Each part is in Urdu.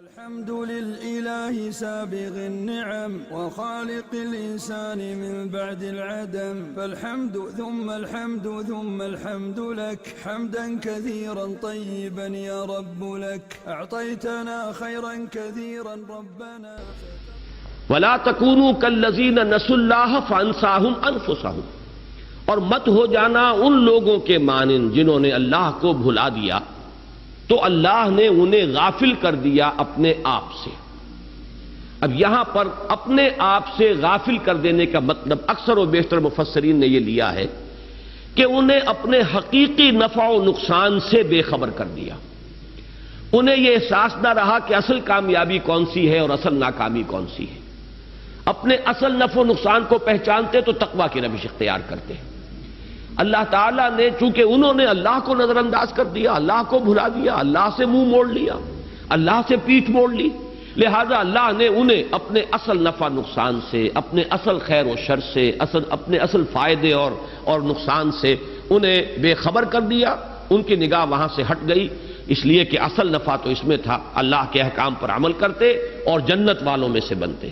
الحمد للإله سابغ النعم وخالق الإنسان من بعد العدم، فالحمد ثم الحمد ثم الحمد لك حمدا كثيرا طيبا يا رب لك أعطيتنا خيرا كثيرا ربنا. وَلَا تَكُونُوا كَالَّذِينَ نَسُوا اللَّهَ فَأَنسَاهُمْ أَنفُسَهُمْ، اور مت ہو جانا ان لوگوں کے مانند جنہوں نے اللہ کو بھلا دیا تو اللہ نے انہیں غافل کر دیا اپنے آپ سے۔ اب یہاں پر اپنے آپ سے غافل کر دینے کا مطلب اکثر و بیشتر مفسرین نے یہ لیا ہے کہ انہیں اپنے حقیقی نفع و نقصان سے بے خبر کر دیا۔ انہیں یہ احساس نہ رہا کہ اصل کامیابی کون سی ہے اور اصل ناکامی کون سی ہے۔ اپنے اصل نفع و نقصان کو پہچانتے تو تقویٰ کی روش اختیار کرتے۔ اللہ تعالیٰ نے چونکہ انہوں نے اللہ کو نظر انداز کر دیا، اللہ کو بھلا دیا، اللہ سے منہ موڑ لیا، اللہ سے پیٹھ موڑ لی، لہذا اللہ نے انہیں اپنے اصل نفع نقصان سے، اپنے اصل خیر و شر سے، اپنے اصل فائدے اور نقصان سے انہیں بے خبر کر دیا۔ ان کی نگاہ وہاں سے ہٹ گئی، اس لیے کہ اصل نفع تو اس میں تھا اللہ کے احکام پر عمل کرتے اور جنت والوں میں سے بنتے،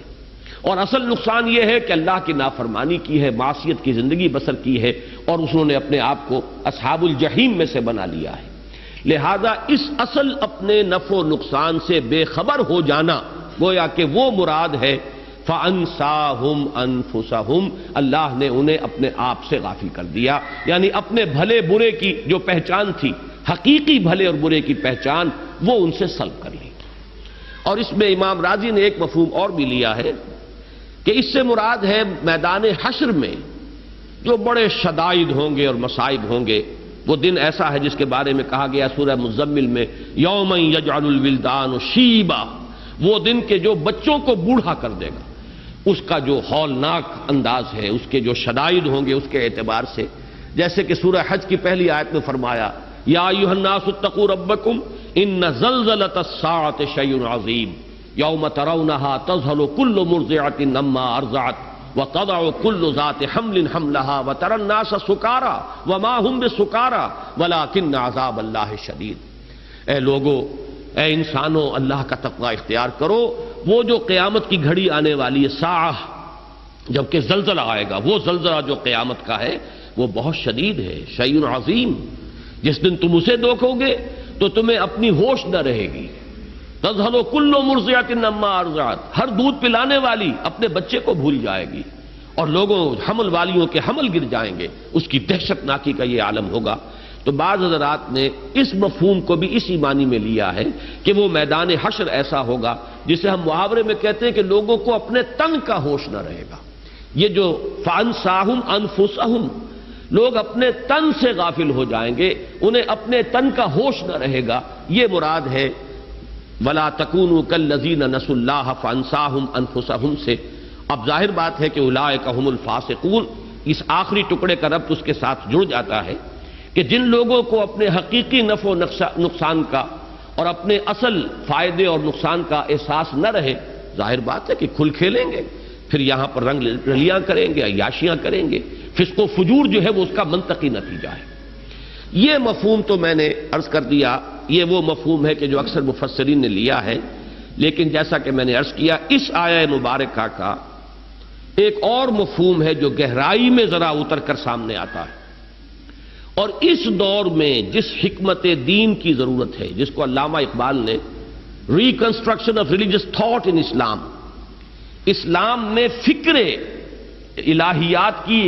اور اصل نقصان یہ ہے کہ اللہ کی نافرمانی کی ہے، معصیت کی زندگی بسر کی ہے، اور انہوں نے اپنے آپ کو اصحاب الجحیم میں سے بنا لیا ہے۔ لہذا اس اصل اپنے نفع و نقصان سے بے خبر ہو جانا گویا کہ وہ مراد ہے فَأَنسَاهُمْ أَنفُسَهُمْ، اللہ نے انہیں اپنے آپ سے غافل کر دیا، یعنی اپنے بھلے برے کی جو پہچان تھی، حقیقی بھلے اور برے کی پہچان، وہ ان سے سلب کر لی۔ اور اس میں امام راضی نے ایک مفہوم اور بھی لیا ہے کہ اس سے مراد ہے میدان حشر میں جو بڑے شدائد ہوں گے اور مصائب ہوں گے۔ وہ دن ایسا ہے جس کے بارے میں کہا گیا سورہ مزمل میں یوم یجعل الولدان شیبا، وہ دن کے جو بچوں کو بوڑھا کر دے گا، اس کا جو ہولناک انداز ہے، اس کے جو شدائد ہوں گے اس کے اعتبار سے، جیسے کہ سورہ حج کی پہلی آیت میں فرمایا یا ایھا الناس اتقوا ربکم ان زلزلۃ الساعۃ شیء عظیم یوم ترونها تذهل كل مرضعة عما ارضعت وتضع كل ذات حمل حملها وترى الناس سکارى وما هم بسکارى ولكن عذاب اللہ شدید۔ اے لوگو، اے انسانوں، اللہ کا تقوی اختیار کرو۔ وہ جو قیامت کی گھڑی آنے والی ہے، ساعہ، جبکہ زلزلہ آئے گا، وہ زلزلہ جو قیامت کا ہے وہ بہت شدید ہے، شیء عظیم۔ جس دن تم اسے دیکھو گے تو تمہیں اپنی ہوش نہ رہے گی۔ تذہل کل مرضعۃ عما ارضعت، ہر دودھ پلانے والی اپنے بچے کو بھول جائے گی، اور لوگوں حمل والیوں کے حمل گر جائیں گے، اس کی دہشت ناکی کا یہ عالم ہوگا۔ تو بعض حضرات نے اس مفہوم کو بھی اسی معنی میں لیا ہے کہ وہ میدان حشر ایسا ہوگا جسے ہم محاورے میں کہتے ہیں کہ لوگوں کو اپنے تن کا ہوش نہ رہے گا۔ یہ جو فَأَنسَاهُمْ أَنفُسَهُمْ، لوگ اپنے تن سے غافل ہو جائیں گے، انہیں اپنے تن کا ہوش نہ رہے گا، یہ مراد ہے وَلَا تَكُونُوا كَالَّذِينَ نَسُوا اللَّهَ فَأَنسَاهُمْ أَنفُسَهُمْ سے۔ اب ظاہر بات ہے کہ اولئک هم الفاسقون، اس آخری ٹکڑے کا ربط اس کے ساتھ جڑ جاتا ہے کہ جن لوگوں کو اپنے حقیقی نفع و نقصان کا اور اپنے اصل فائدے اور نقصان کا احساس نہ رہے، ظاہر بات ہے کہ کھل کھیلیں گے، پھر یہاں پر رنگ رلیاں کریں گے، عیاشیاں کریں گے، فسق و فجور جو ہے وہ اس کا منطقی نتیجہ ہے۔ یہ مفہوم تو میں نے عرض کر دیا، یہ وہ مفہوم ہے کہ جو اکثر مفسرین نے لیا ہے، لیکن جیسا کہ میں نے عرض کیا اس آیہ مبارکہ کا ایک اور مفہوم ہے جو گہرائی میں ذرا اتر کر سامنے آتا ہے، اور اس دور میں جس حکمت دین کی ضرورت ہے، جس کو علامہ اقبال نے reconstruction of religious thought in Islam, اسلام میں فکر الہیات کی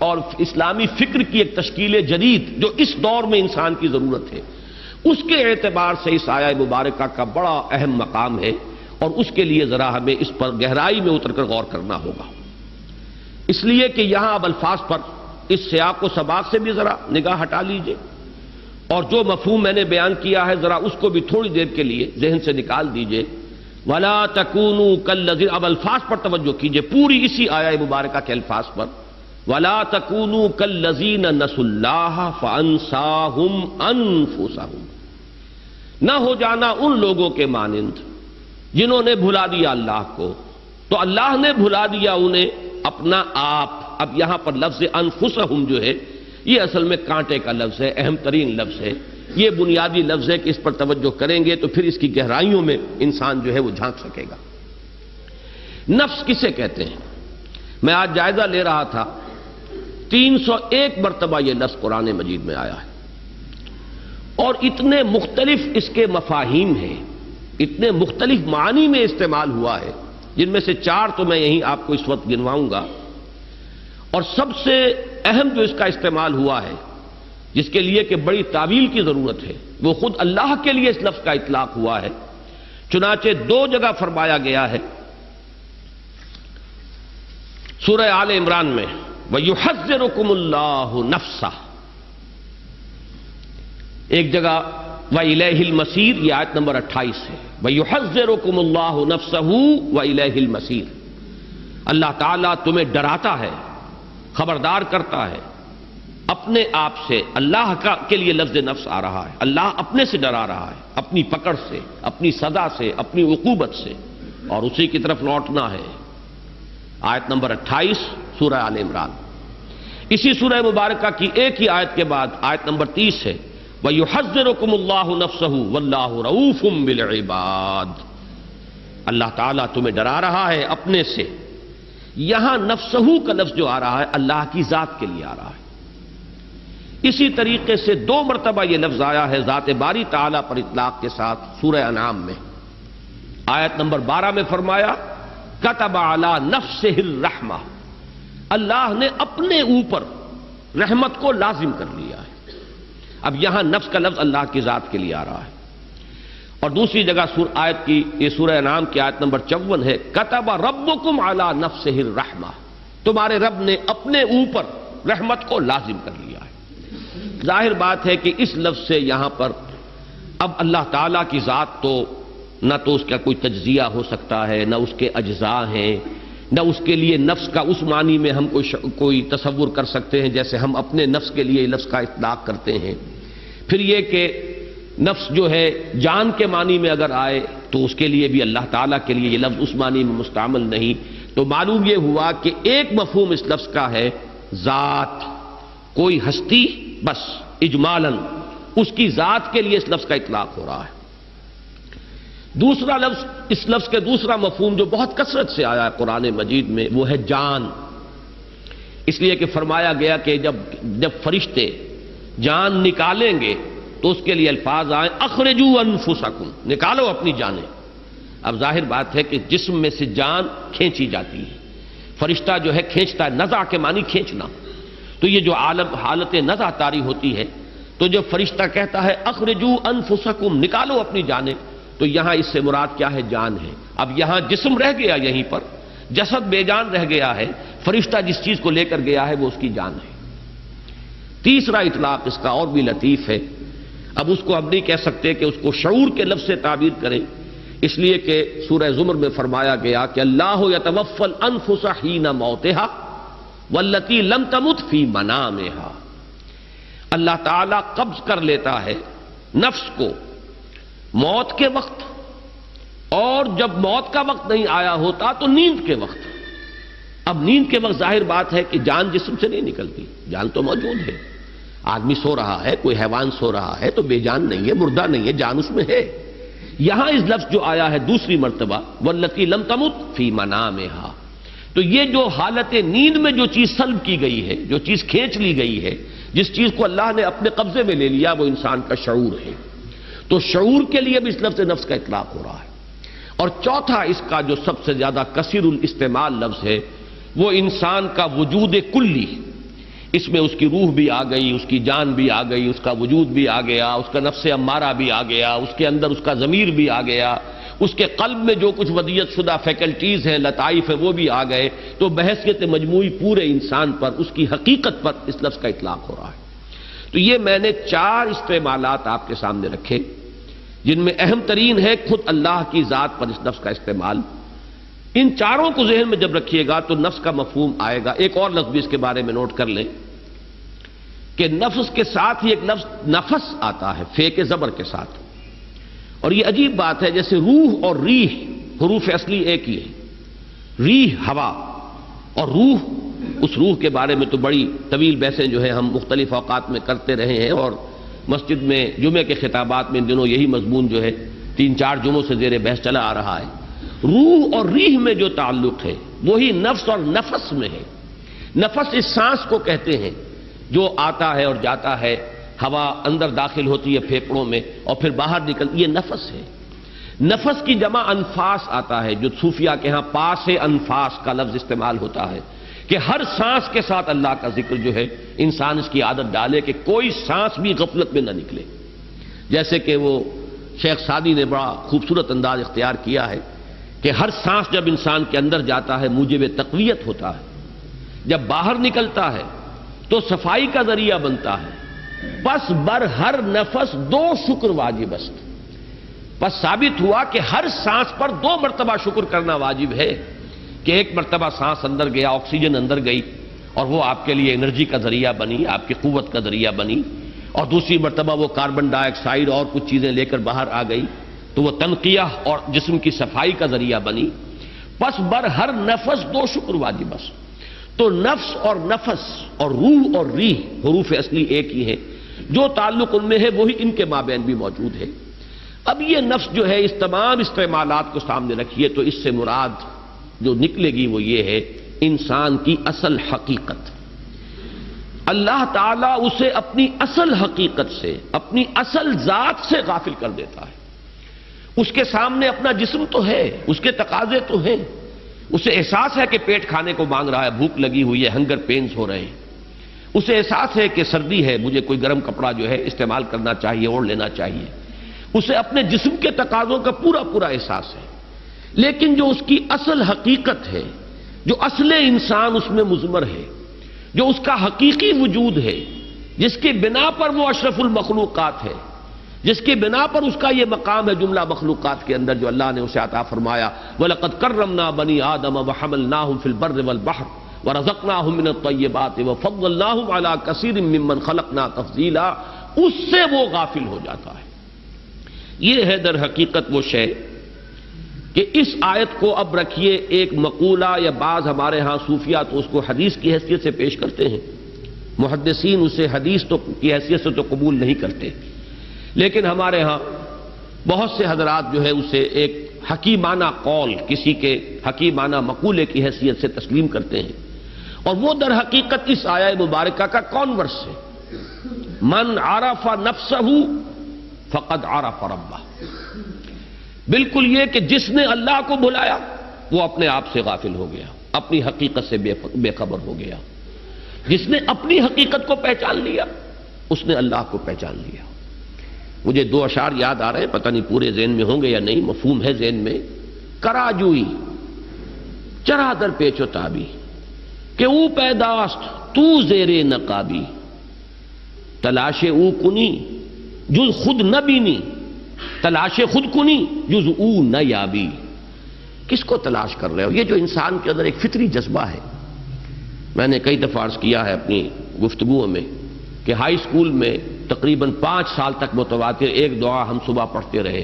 اور اسلامی فکر کی ایک تشکیل جدید جو اس دور میں انسان کی ضرورت ہے، اس کے اعتبار سے اس آیہ مبارکہ کا بڑا اہم مقام ہے، اور اس کے لیے ذرا ہمیں اس پر گہرائی میں اتر کر غور کرنا ہوگا۔ اس لیے کہ یہاں اب الفاظ پر اس سیاق و سباق سے بھی ذرا نگاہ ہٹا لیجئے، اور جو مفہوم میں نے بیان کیا ہے ذرا اس کو بھی تھوڑی دیر کے لیے ذہن سے نکال دیجئے۔ وَلَا تَكُونُوا كَالَّذِينَ، اب الفاظ پر توجہ کیجئے، پوری اسی آیہ مبارکہ کے الفاظ پر، وَلَا تَكُونُوا كَالَّذِينَ نَسُوا اللَّهَ فَأَنسَاهُمْ أَنفُسَهُمْ، نہ ہو جانا ان لوگوں کے مانند جنہوں نے بھلا دیا اللہ کو، تو اللہ نے بھلا دیا انہیں اپنا آپ۔ اب یہاں پر لفظ انفسہم جو ہے یہ اصل میں کانٹے کا لفظ ہے، اہم ترین لفظ ہے، یہ بنیادی لفظ ہے کہ اس پر توجہ کریں گے تو پھر اس کی گہرائیوں میں انسان جو ہے وہ جھانک سکے گا۔ نفس کسے کہتے ہیں؟ میں آج جائزہ لے رہا تھا، 301 مرتبہ یہ لفظ قرآن مجید میں آیا ہے، اور اتنے مختلف اس کے مفاہیم ہیں، اتنے مختلف معنی میں استعمال ہوا ہے، جن میں سے 4 تو میں یہیں آپ کو اس وقت گنواؤں گا۔ اور سب سے اہم جو اس کا استعمال ہوا ہے، جس کے لیے کہ بڑی تعویل کی ضرورت ہے، وہ خود اللہ کے لیے اس لفظ کا اطلاق ہوا ہے۔ چنانچہ 2 جگہ فرمایا گیا ہے سورہ آل عمران میں، وَيُحَذِّرُكُمُ اللَّهُ نَفْسَهُ، ایک جگہ وَإِلَيْهِ الْمَصِيرُ، یہ آیت نمبر 28 ہے، وَيُحَذِّرُكُمُ اللَّهُ نَفْسَهُ وَإِلَيْهِ الْمَصِيرُ، اللہ تعالیٰ تمہیں ڈراتا ہے، خبردار کرتا ہے اپنے آپ سے۔ اللہ کے لیے لفظ نفس آ رہا ہے، اللہ اپنے سے ڈرا رہا ہے، اپنی پکڑ سے، اپنی سزا سے، اپنی عقوبت سے، اور اسی کی طرف لوٹنا ہے۔ آیت نمبر 28 سورہ آل عمران۔ اسی سورہ مبارکہ کی ایک ہی آیت کے بعد آیت نمبر 30 ہے، وَيُحَذِّرُكُمُ اللَّهُ نَفْسَهُ وَاللَّهُ رَءُوفٌ بِالْعِبَادِ، اللہ تعالیٰ تمہیں ڈرا رہا ہے اپنے سے۔ یہاں نفسہو کا لفظ جو آ رہا ہے اللہ کی ذات کے لیے آ رہا ہے۔ اسی طریقے سے 2 مرتبہ یہ لفظ آیا ہے ذات باری تعالیٰ پر اطلاق کے ساتھ سورہ انعام میں۔ آیت نمبر 12 میں فرمایا کتب علی نفسہ الرحمہ، اللہ نے اپنے اوپر رحمت کو لازم کر لیا ہے۔ اب یہاں نفس کا لفظ اللہ کی ذات کے لیے آ رہا ہے۔ اور دوسری جگہ آیت کی یہ سورہ انعام کی آیت نمبر 54 ہے، کتب ربکم علی نفسہ الرحمہ، تمہارے رب نے اپنے اوپر رحمت کو لازم کر لیا ہے۔ ظاہر بات ہے کہ اس لفظ سے یہاں پر اب اللہ تعالیٰ کی ذات تو نہ تو اس کا کوئی تجزیہ ہو سکتا ہے، نہ اس کے اجزاء ہیں، نہ اس کے لیے نفس کا اس معنی میں ہم کوئی تصور کر سکتے ہیں جیسے ہم اپنے نفس کے لیے لفظ کا اطلاق کرتے ہیں۔ پھر یہ کہ نفس جو ہے جان کے معنی میں اگر آئے تو اس کے لیے بھی اللہ تعالیٰ کے لیے یہ لفظ اس معنی میں مستعمل نہیں۔ تو معلوم یہ ہوا کہ ایک مفہوم اس لفظ کا ہے ذات، کوئی ہستی، بس اجمالاً اس کی ذات کے لیے اس لفظ کا اطلاق ہو رہا ہے۔ دوسرا لفظ، اس لفظ کے دوسرا مفہوم جو بہت کثرت سے آیا ہے قرآن مجید میں، وہ ہے جان۔ اس لیے کہ فرمایا گیا کہ جب فرشتے جان نکالیں گے تو اس کے لیے الفاظ آئے اخرجوا انفسکم، نکالو اپنی جانیں۔ اب ظاہر بات ہے کہ جسم میں سے جان کھینچی جاتی ہے، فرشتہ جو ہے کھینچتا ہے، نزع کے معنی کھینچنا۔ تو یہ جو حالت نزع طاری ہوتی ہے، تو جب فرشتہ کہتا ہے اخرجوا انفسکم، نکالو اپنی جانیں، تو یہاں اس سے مراد کیا ہے؟ جان ہے۔ اب یہاں جسم رہ گیا، یہیں پر جسد بے جان رہ گیا ہے، فرشتہ جس چیز کو لے کر گیا ہے وہ اس کی جان ہے۔ تیسرا اطلاق اس کا اور بھی لطیف ہے، اب اس کو ہم نہیں کہہ سکتے کہ اس کو شعور کے لفظ سے تعبیر کریں، اس لیے کہ سورہ زمر میں فرمایا گیا کہ اللہ یتوفی الانفس حین موتہا واللتی لم تمت فی منامہا، اللہ تعالیٰ قبض کر لیتا ہے نفس کو موت کے وقت، اور جب موت کا وقت نہیں آیا ہوتا تو نیند کے وقت۔ اب نیند کے وقت ظاہر بات ہے کہ جان جسم سے نہیں نکلتی، جان تو موجود ہے، آدمی سو رہا ہے، کوئی حیوان سو رہا ہے تو بے جان نہیں ہے، مردہ نہیں ہے، جان اس میں ہے۔ یہاں اس لفظ جو آیا ہے دوسری مرتبہ واللتی لم تمت فی منامہا، تو یہ جو حالت نیند میں جو چیز سلب کی گئی ہے، جو چیز کھینچ لی گئی ہے، جس چیز کو اللہ نے اپنے قبضے میں لے لیا، وہ انسان کا شعور ہے۔ تو شعور کے لیے بھی اس لفظ نفس کا اطلاق ہو رہا ہے۔ اور چوتھا اس کا جو سب سے زیادہ کثیر الاستعمال لفظ ہے وہ انسان کا وجود کلی، اس میں اس کی روح بھی آ گئی، اس کی جان بھی آ گئی، اس کا وجود بھی آ گیا، اس کا نفس امارہ بھی آ گیا، اس کے اندر اس کا ضمیر بھی آ گیا، اس کے قلب میں جو کچھ ودیعت شدہ فیکلٹیز ہیں، لطائف ہیں، وہ بھی آ گئے۔ تو بحیثیت مجموعی پورے انسان پر، اس کی حقیقت پر اس لفظ کا اطلاق ہو رہا ہے۔ تو یہ میں نے 4 استعمالات آپ کے سامنے رکھے، جن میں اہم ترین ہے خود اللہ کی ذات پر اس لفظ کا استعمال۔ ان 4 کو ذہن میں جب رکھیے گا تو نفس کا مفہوم آئے گا۔ ایک اور لفظ بھی اس کے بارے میں نوٹ کر لیں کہ نفس کے ساتھ ہی ایک لفظ نفس آتا ہے، فے کے زبر کے ساتھ، اور یہ عجیب بات ہے، جیسے روح اور ریح حروف اصلی ایک ہی ہے، ریح ہوا اور روح، اس روح کے بارے میں تو بڑی طویل بحثیں جو ہے ہم مختلف اوقات میں کرتے رہے ہیں، اور مسجد میں جمعے کے خطابات میں ان دنوں یہی مضمون جو ہے 3-4 جمعوں سے زیر بحث چلا آ رہا ہے. روح اور ریح میں جو تعلق ہے وہی نفس اور نفس میں ہے. نفس اس سانس کو کہتے ہیں جو آتا ہے اور جاتا ہے، ہوا اندر داخل ہوتی ہے پھیپھڑوں میں اور پھر باہر نکلتی، یہ نفس ہے. نفس کی جمع انفاس آتا ہے، جو صوفیہ کے ہاں پاس انفاس کا لفظ استعمال ہوتا ہے کہ ہر سانس کے ساتھ اللہ کا ذکر جو ہے انسان اس کی عادت ڈالے کہ کوئی سانس بھی غفلت میں نہ نکلے. جیسے کہ وہ شیخ سعدی نے بڑا خوبصورت انداز اختیار کیا ہے کہ ہر سانس جب انسان کے اندر جاتا ہے موجب تقویت ہوتا ہے، جب باہر نکلتا ہے تو صفائی کا ذریعہ بنتا ہے. پس بر ہر نفس 2 شکر واجب است. پس ثابت ہوا کہ ہر سانس پر 2 مرتبہ شکر کرنا واجب ہے کہ ایک مرتبہ سانس اندر گیا، آکسیجن اندر گئی اور وہ آپ کے لیے انرجی کا ذریعہ بنی، آپ کی قوت کا ذریعہ بنی، اور دوسری مرتبہ وہ کاربن ڈائی آکسائڈ اور کچھ چیزیں لے کر باہر آ گئی تو وہ تنقیہ اور جسم کی صفائی کا ذریعہ بنی. پس بر ہر نفس 2 شکر واجب است. تو نفس اور نفس اور روح اور ریح حروف اصلی ایک ہی ہیں، جو تعلق ان میں ہے وہی ان کے مابین بھی موجود ہے. اب یہ نفس جو ہے اس تمام استعمالات کو سامنے رکھیے تو اس سے مراد جو نکلے گی وہ یہ ہے انسان کی اصل حقیقت. اللہ تعالیٰ اسے اپنی اصل حقیقت سے، اپنی اصل ذات سے غافل کر دیتا ہے. اس کے سامنے اپنا جسم تو ہے، اس کے تقاضے تو ہیں، اسے احساس ہے کہ پیٹ کھانے کو مانگ رہا ہے، بھوک لگی ہوئی ہے، ہنگر پینز ہو رہے ہیں. اسے احساس ہے کہ سردی ہے، مجھے کوئی گرم کپڑا جو ہے استعمال کرنا چاہیے، اوڑھ لینا چاہیے. اسے اپنے جسم کے تقاضوں کا پورا احساس ہے. لیکن جو اس کی اصل حقیقت ہے، جو اصل انسان اس میں مضمر ہے، جو اس کا حقیقی وجود ہے، جس کی بنا پر وہ اشرف المخلوقات ہے، جس کی بنا پر اس کا یہ مقام ہے جملہ مخلوقات کے اندر جو اللہ نے اسے عطا فرمایا، وَلَقَدْ كَرَّمْنَا بَنِي آدَمَ وَحَمَلْنَاهُمْ فِي الْبَرِّ وَالْبَحْرِ وَرَزَقْنَاهُمْ مِنَ الطَّيِّبَاتِ وَفَضَّلْنَاهُمْ عَلَى كَثِيرٍ مِّمَّنْ خَلَقْنَا تَفْضِيلًا. اس سے وہ غافل ہو جاتا ہے. یہ ہے در حقیقت وہ شے کہ اس آیت کو اب رکھیے ایک مقولہ، یا بعض ہمارے ہاں صوفیہ تو اس کو حدیث کی حیثیت سے پیش کرتے ہیں، محدثین اسے حدیث تو کی حیثیت سے تو قبول نہیں کرتے، لیکن ہمارے ہاں بہت سے حضرات جو ہے اسے ایک حکیمانہ قول، کسی کے حکیمانہ مقولے کی حیثیت سے تسلیم کرتے ہیں. اور وہ در حقیقت اس آیہ مبارکہ کا کانورس ہے. من عرف نفسہ فقد عرف ربہ. بالکل یہ کہ جس نے اللہ کو بھلایا وہ اپنے آپ سے غافل ہو گیا، اپنی حقیقت سے بے خبر ہو گیا. جس نے اپنی حقیقت کو پہچان لیا اس نے اللہ کو پہچان لیا. مجھے 2 اشعار یاد آ رہے ہیں، پتہ نہیں پورے ذہن میں ہوں گے یا نہیں، مفہوم ہے ذہن میں. کراجوئی چرا در پیچ و تابی کہ او پیداست تو زیر نقابی، تلاش او کنی جز خود نہ بینی، تلاش خود کنی جز او نہ یابی. کس کو تلاش کر رہے ہو؟ یہ جو انسان کے اندر ایک فطری جذبہ ہے. میں نے کئی دفعہ عرض کیا ہے اپنی گفتگوؤں میں کہ ہائی اسکول میں تقریباً 5 سال تک متواتر ایک دعا ہم صبح پڑھتے رہے،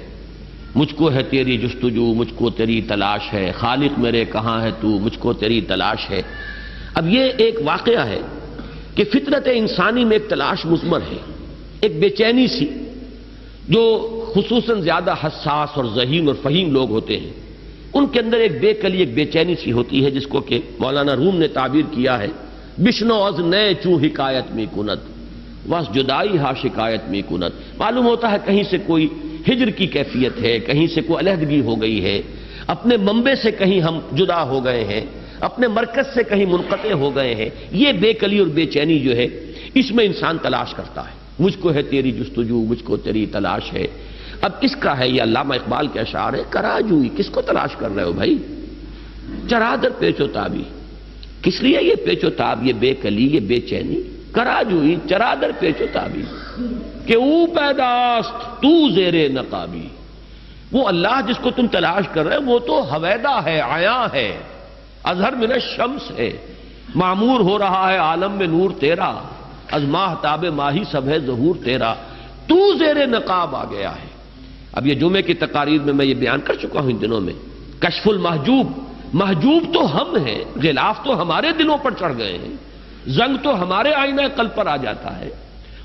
مجھ کو ہے تیری جستجو، مجھ کو تیری تلاش ہے، خالق میرے کہاں ہے تو، مجھ کو تیری تلاش ہے. اب یہ ایک واقعہ ہے کہ فطرت انسانی میں ایک تلاش مضمر ہے، ایک بے چینی سی، جو خصوصاً زیادہ حساس اور ذہین اور فہیم لوگ ہوتے ہیں ان کے اندر ایک بے کلی، ایک بے چینی سی ہوتی ہے، جس کو کہ مولانا روم نے تعبیر کیا ہے بشنو از نئے چوں حکایت میں کنت بس جدائی ہا شکایت میں کنت. معلوم ہوتا ہے کہیں سے کوئی ہجر کی کیفیت ہے، کہیں سے کوئی علیحدگی ہو گئی ہے، اپنے منبع سے کہیں ہم جدا ہو گئے ہیں، اپنے مرکز سے کہیں منقطع ہو گئے ہیں. یہ بے کلی اور بے چینی جو ہے اس میں انسان تلاش کرتا ہے. مجھ کو ہے تیری جستجو، مجھ کو تیری تلاش ہے. اب کس کا ہے یہ؟ علامہ اقبال کے اشعار ہے. کراجوئی، کس کو تلاش کر رہے ہو بھائی؟ چرادر پیچ و تابی، کس لیے یہ پیچ و تاب، یہ بے کلی، یہ بے چینی؟ کراجوئی چرادر پیچ و تابی کہ او پیداست تو زیر نقابی. وہ اللہ جس کو تم تلاش کر رہے ہو وہ تو حویدہ ہے، عیاں ہے، اظہر من الشمس ہے، معمور ہو رہا ہے عالم میں نور تیرا، از ماہ تاب ماہی سب ہے ظہور تیرا، تو زیر نقاب آ گیا ہے. اب یہ جمعے کی تقاریر میں یہ بیان کر چکا ہوں ان دنوں میں، کشف المحجوب، محجوب تو ہم ہیں، غلاف تو ہمارے دلوں پر چڑھ گئے ہیں، زنگ تو ہمارے آئینہ قلب پر آ جاتا ہے،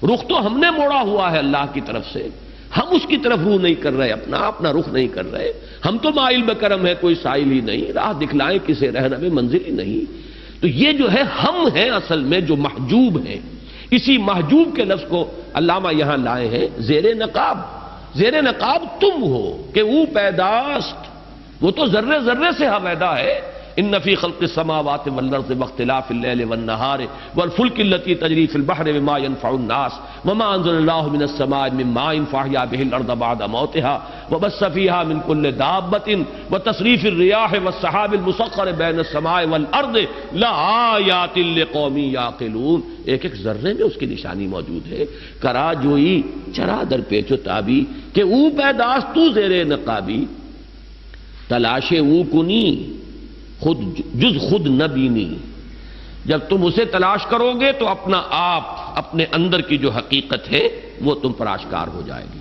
رخ تو ہم نے موڑا ہوا ہے اللہ کی طرف سے، ہم اس کی طرف روح نہیں کر رہے، اپنا رخ نہیں کر رہے. ہم تو مائل بکرم ہے، کوئی سائل ہی نہیں، راہ دکھلائیں کسے رہنمے منزل ہی نہیں. تو یہ جو ہے ہم ہیں اصل میں جو محجوب ہیں. اسی محجوب کے لفظ کو علامہ یہاں لائے ہیں زیر نقاب. زیر نقاب تم ہو کہ وہ پیداست، وہ تو ذرے ذرے سے پیدا ہے. ان فی خلق السماوات والارض واختلاف اللیل والنہار والفلک التي تجری فی البحر بما ينفع الناس وما انزل اللہ من السماء من ماء فاحیا به الارض بعد موتها وبث فیها من كل دابة وتصریف الرياح والسحاب المسخر بین السماء والارض لآیات لقوم یعقلون. ایک ایک ذرے میں اس کی نشانی موجود ہے. کرا جوئی چرا در پیچ و تابی کہ او پیداست تو زیر نقابی، تلاش او کنی خود جز خود نہ بینی. جب تم اسے تلاش کرو گے تو اپنا آپ، اپنے اندر کی جو حقیقت ہے وہ تم پر آشکار ہو جائے گی.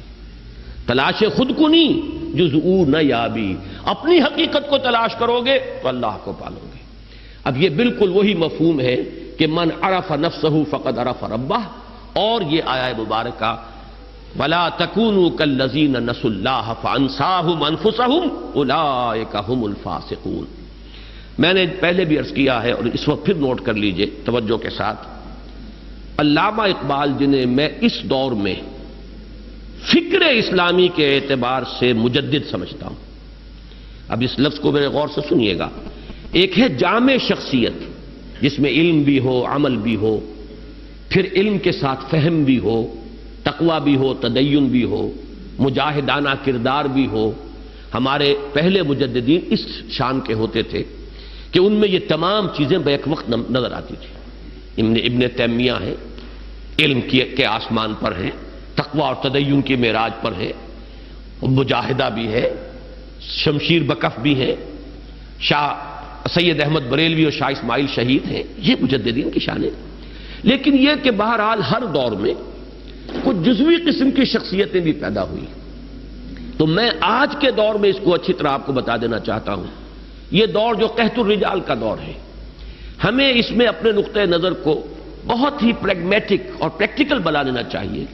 تلاش خود کنی جز او نہ یابی، اپنی حقیقت کو تلاش کرو گے تو اللہ کو پالو گے. اب یہ بالکل وہی مفہوم ہے کہ من عرف نفسہ فقد عرف ربہ. اور یہ آیہ مبارکہ وَلَا تَكُونُوا كَالَّذِينَ نَسُوا اللَّهَ فَأَنسَاهُمْ أَنفُسَهُمْ أُولَٰئِكَ هُمُ الْفَاسِقُونَ. میں نے پہلے بھی عرض کیا ہے اور اس وقت پھر نوٹ کر لیجئے توجہ کے ساتھ. علامہ اقبال جنہیں میں اس دور میں فکر اسلامی کے اعتبار سے مجدد سمجھتا ہوں. اب اس لفظ کو میرے غور سے سنیے گا. ایک ہے جامع شخصیت جس میں علم بھی ہو، عمل بھی ہو، پھر علم کے ساتھ فہم بھی ہو، تقوی بھی ہو، تدین بھی ہو، مجاہدانہ کردار بھی ہو. ہمارے پہلے مجددین اس شان کے ہوتے تھے کہ ان میں یہ تمام چیزیں بیک وقت نظر آتی تھی. ابن تیمیہ ہے، علم کے آسمان پر ہیں، تقوی اور تدین کی معراج پر ہیں، مجاہدہ بھی ہے، شمشیر بکف بھی ہیں، شاہ سید احمد بریلوی اور شاہ اسماعیل شہید ہیں. یہ مجددین کی شان ہے. لیکن یہ کہ بہرحال ہر دور میں کچھ جزوی قسم کی شخصیتیں بھی پیدا ہوئی. تو میں آج کے دور میں اس کو اچھی طرح آپ کو بتا دینا چاہتا ہوں. یہ دور جو قحط الرجال کا دور ہے، ہمیں اس میں اپنے نقطۂ نظر کو بہت ہی پریگمیٹک اور پریکٹیکل بنا لینا چاہیے.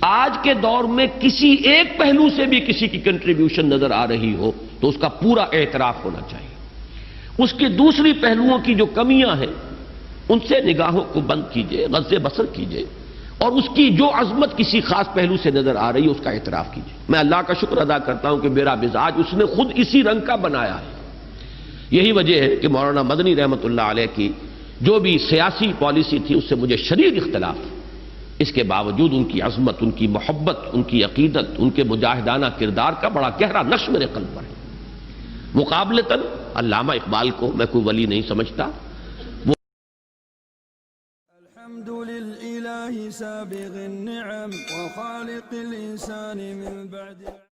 آج کے دور میں کسی ایک پہلو سے بھی کسی کی کنٹریبیوشن نظر آ رہی ہو تو اس کا پورا اعتراف ہونا چاہیے. اس کے دوسری پہلوؤں کی جو کمیاں ہیں ان سے نگاہوں کو بند کیجئے، غض بصر کیجئے، اور اس کی جو عظمت کسی خاص پہلو سے نظر آ رہی ہے اس کا اعتراف کیجئے. میں اللہ کا شکر ادا کرتا ہوں کہ میرا مزاج اس نے خود اسی رنگ کا بنایا ہے. یہی وجہ ہے کہ مولانا مدنی رحمۃ اللہ علیہ کی جو بھی سیاسی پالیسی تھی اس سے مجھے شدید اختلاف. اس کے باوجود ان کی عظمت، ان کی محبت، ان کی عقیدت، ان کے مجاہدانہ کردار کا بڑا گہرا نقش میرے قلب پر ہے. مقابلتاً علامہ اقبال کو میں کوئی ولی نہیں سمجھتا. الحمد للإله سابغ النعم وخالق الإنسان من بعد